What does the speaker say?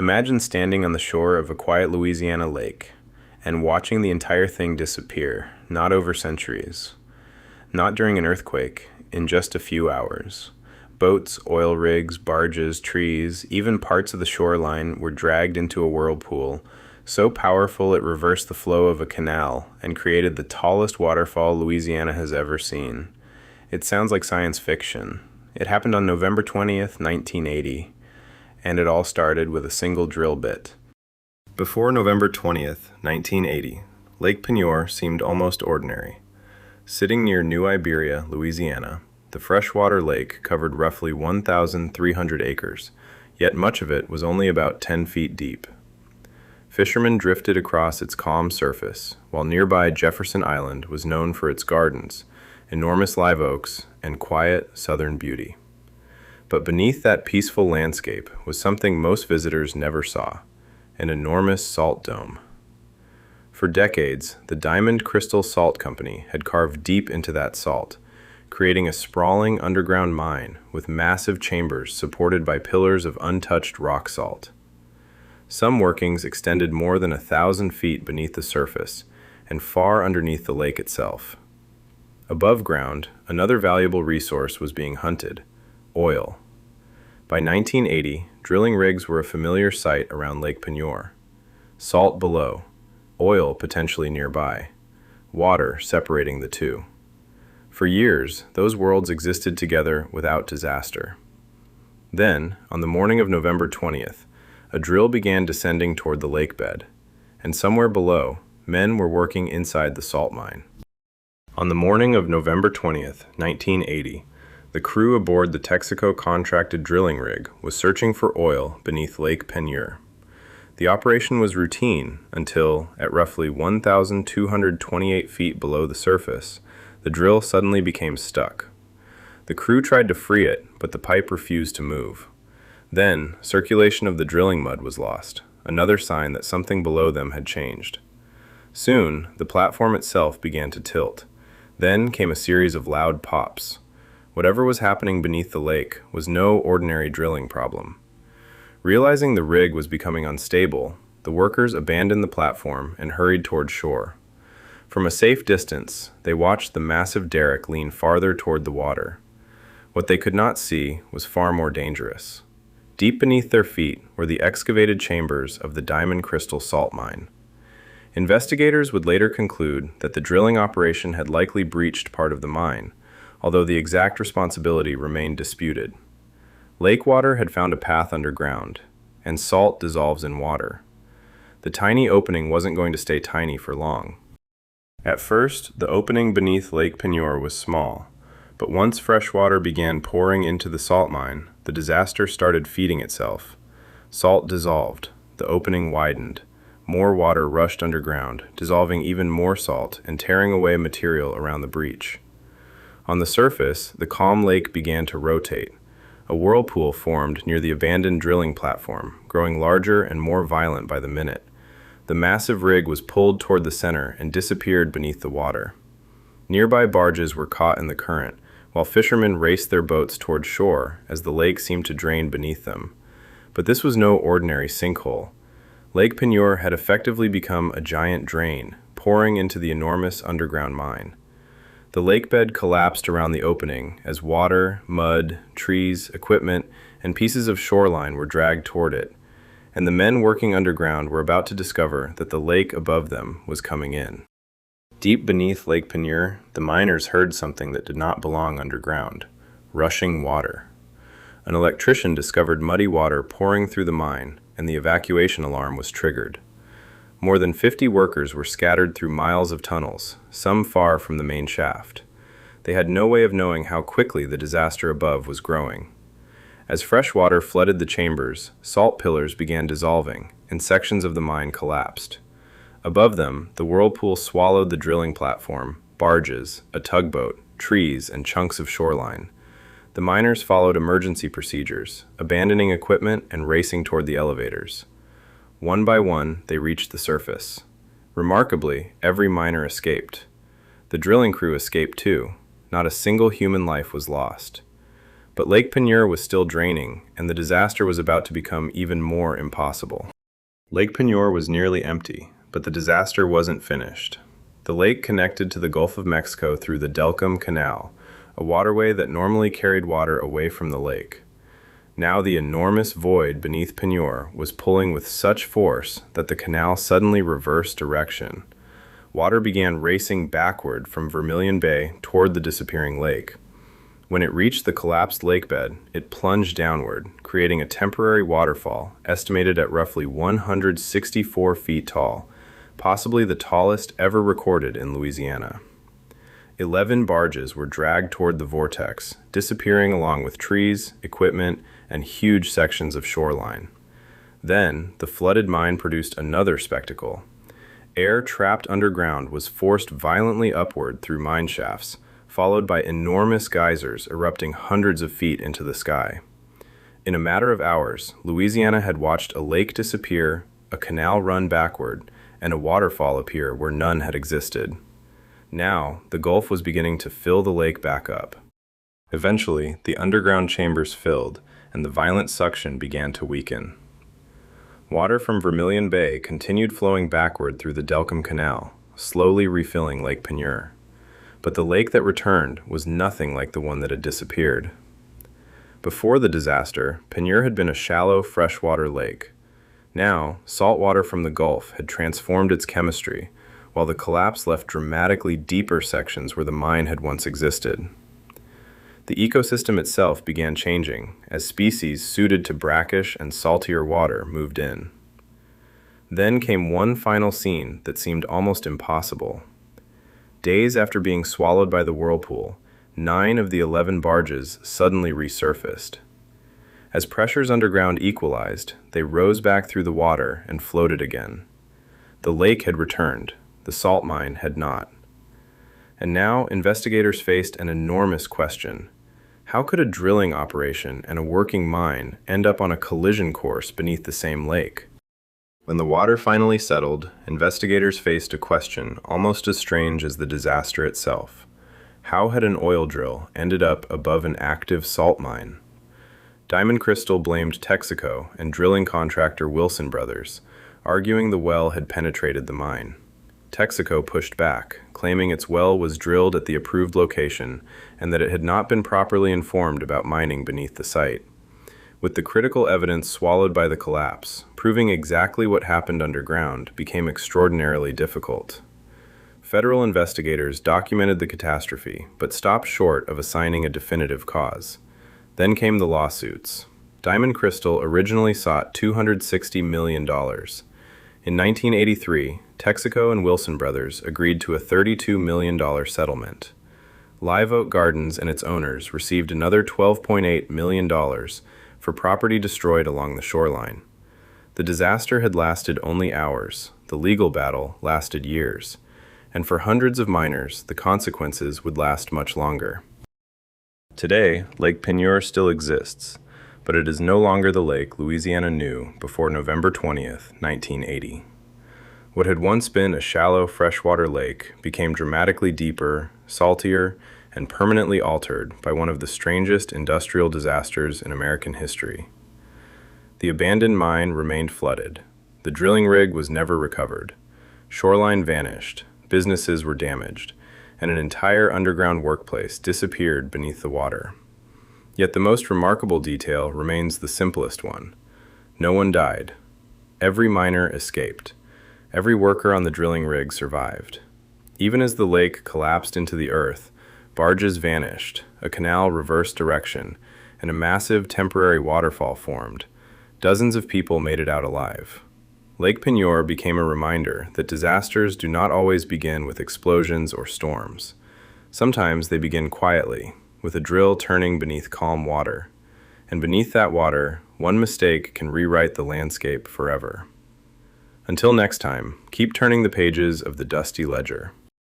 Imagine standing on the shore of a quiet Louisiana lake and watching the entire thing disappear, not over centuries, not during an earthquake, in just a few hours. Boats, oil rigs, barges, trees, even parts of the shoreline were dragged into a whirlpool, so powerful it reversed the flow of a canal and created the tallest waterfall Louisiana has ever seen. It sounds like science fiction. It happened on November 20th, 1980. And it all started with a single drill bit. Before November 20th, 1980, Lake Peigneur seemed almost ordinary. Sitting near New Iberia, Louisiana, the freshwater lake covered roughly 1,300 acres, yet much of it was only about 10 feet deep. Fishermen drifted across its calm surface, while nearby Jefferson Island was known for its gardens, enormous live oaks, and quiet southern beauty. But beneath that peaceful landscape was something most visitors never saw, an enormous salt dome. For decades, the Diamond Crystal Salt Company had carved deep into that salt, creating a sprawling underground mine with massive chambers supported by pillars of untouched rock salt. Some workings extended more than 1,000 feet beneath the surface and far underneath the lake itself. Above ground, another valuable resource was being hunted: oil. By 1980, drilling rigs were a familiar sight around Lake Peigneur. Salt below, oil potentially nearby, water separating the two. For years, those worlds existed together without disaster. Then, on the morning of November 20th, a drill began descending toward the lake bed, and somewhere below, men were working inside the salt mine. On the morning of November 20th, 1980, the crew aboard the Texaco contracted drilling rig was searching for oil beneath Lake Peigneur. The operation was routine until, at roughly 1,228 feet below the surface, the drill suddenly became stuck. The crew tried to free it, but the pipe refused to move. Then, circulation of the drilling mud was lost, another sign that something below them had changed. Soon, the platform itself began to tilt. Then came a series of loud pops. Whatever was happening beneath the lake was no ordinary drilling problem. Realizing the rig was becoming unstable, the workers abandoned the platform and hurried toward shore. From a safe distance, they watched the massive derrick lean farther toward the water. What they could not see was far more dangerous. Deep beneath their feet were the excavated chambers of the Diamond Crystal Salt Mine. Investigators would later conclude that the drilling operation had likely breached part of the mine, although the exact responsibility remained disputed. Lake water had found a path underground, and salt dissolves in water. The tiny opening wasn't going to stay tiny for long. At first, the opening beneath Lake Peigneur was small, but once fresh water began pouring into the salt mine, the disaster started feeding itself. Salt dissolved, the opening widened. More water rushed underground, dissolving even more salt and tearing away material around the breach. On the surface, the calm lake began to rotate. A whirlpool formed near the abandoned drilling platform, growing larger and more violent by the minute. The massive rig was pulled toward the center and disappeared beneath the water. Nearby barges were caught in the current, while fishermen raced their boats toward shore as the lake seemed to drain beneath them. But this was no ordinary sinkhole. Lake Peigneur had effectively become a giant drain, pouring into the enormous underground mine. The lake bed collapsed around the opening as water, mud, trees, equipment, and pieces of shoreline were dragged toward it, and the men working underground were about to discover that the lake above them was coming in. Deep beneath Lake Peigneur, the miners heard something that did not belong underground: rushing water. An electrician discovered muddy water pouring through the mine, and the evacuation alarm was triggered. More than 50 workers were scattered through miles of tunnels, some far from the main shaft. They had no way of knowing how quickly the disaster above was growing. As fresh water flooded the chambers, salt pillars began dissolving, and sections of the mine collapsed. Above them, the whirlpool swallowed the drilling platform, barges, a tugboat, trees, and chunks of shoreline. The miners followed emergency procedures, abandoning equipment and racing toward the elevators. One by one, they reached the surface. Remarkably, every miner escaped. The drilling crew escaped too. Not a single human life was lost. But Lake Peigneur was still draining, and the disaster was about to become even more impossible. Lake Peigneur was nearly empty, but the disaster wasn't finished. The lake connected to the Gulf of Mexico through the Delcambre Canal, a waterway that normally carried water away from the lake. Now the enormous void beneath Peigneur was pulling with such force that the canal suddenly reversed direction. Water began racing backward from Vermilion Bay toward the disappearing lake. When it reached the collapsed lakebed, it plunged downward, creating a temporary waterfall estimated at roughly 164 feet tall, possibly the tallest ever recorded in Louisiana. 11 barges were dragged toward the vortex, disappearing along with trees, equipment, and huge sections of shoreline. Then, the flooded mine produced another spectacle. Air trapped underground was forced violently upward through mine shafts, followed by enormous geysers erupting hundreds of feet into the sky. In a matter of hours, Louisiana had watched a lake disappear, a canal run backward, and a waterfall appear where none had existed. Now, the Gulf was beginning to fill the lake back up. Eventually, the underground chambers filled, and the violent suction began to weaken. Water from Vermilion Bay continued flowing backward through the Delcambre Canal, slowly refilling Lake Peigneur. But the lake that returned was nothing like the one that had disappeared. Before the disaster, Peigneur had been a shallow freshwater lake. Now, salt water from the Gulf had transformed its chemistry, while the collapse left dramatically deeper sections where the mine had once existed. The ecosystem itself began changing as species suited to brackish and saltier water moved in. Then came one final scene that seemed almost impossible. Days after being swallowed by the whirlpool, 9 of the 11 barges suddenly resurfaced. As pressures underground equalized, they rose back through the water and floated again. The lake had returned, the salt mine had not. And now investigators faced an enormous question. How could a drilling operation and a working mine end up on a collision course beneath the same lake? When the water finally settled, investigators faced a question almost as strange as the disaster itself. How had an oil drill ended up above an active salt mine? Diamond Crystal blamed Texaco and drilling contractor Wilson Brothers, arguing the well had penetrated the mine. Texaco pushed back, claiming its well was drilled at the approved location and that it had not been properly informed about mining beneath the site. With the critical evidence swallowed by the collapse, proving exactly what happened underground became extraordinarily difficult. Federal investigators documented the catastrophe, but stopped short of assigning a definitive cause. Then came the lawsuits. Diamond Crystal originally sought $260 million. In 1983, Texaco and Wilson Brothers agreed to a $32 million settlement. Live Oak Gardens and its owners received another $12.8 million for property destroyed along the shoreline. The disaster had lasted only hours, the legal battle lasted years, and for hundreds of miners, the consequences would last much longer. Today, Lake Peigneur still exists, but it is no longer the lake Louisiana knew before November 20th, 1980. What had once been a shallow freshwater lake became dramatically deeper, saltier, and permanently altered by one of the strangest industrial disasters in American history. The abandoned mine remained flooded. The drilling rig was never recovered. Shoreline vanished, businesses were damaged, and an entire underground workplace disappeared beneath the water. Yet the most remarkable detail remains the simplest one. No one died. Every miner escaped. Every worker on the drilling rig survived. Even as the lake collapsed into the earth, barges vanished, a canal reversed direction, and a massive temporary waterfall formed. Dozens of people made it out alive. Lake Peigneur became a reminder that disasters do not always begin with explosions or storms. Sometimes they begin quietly, with a drill turning beneath calm water. And beneath that water, one mistake can rewrite the landscape forever. Until next time, keep turning the pages of the dusty ledger.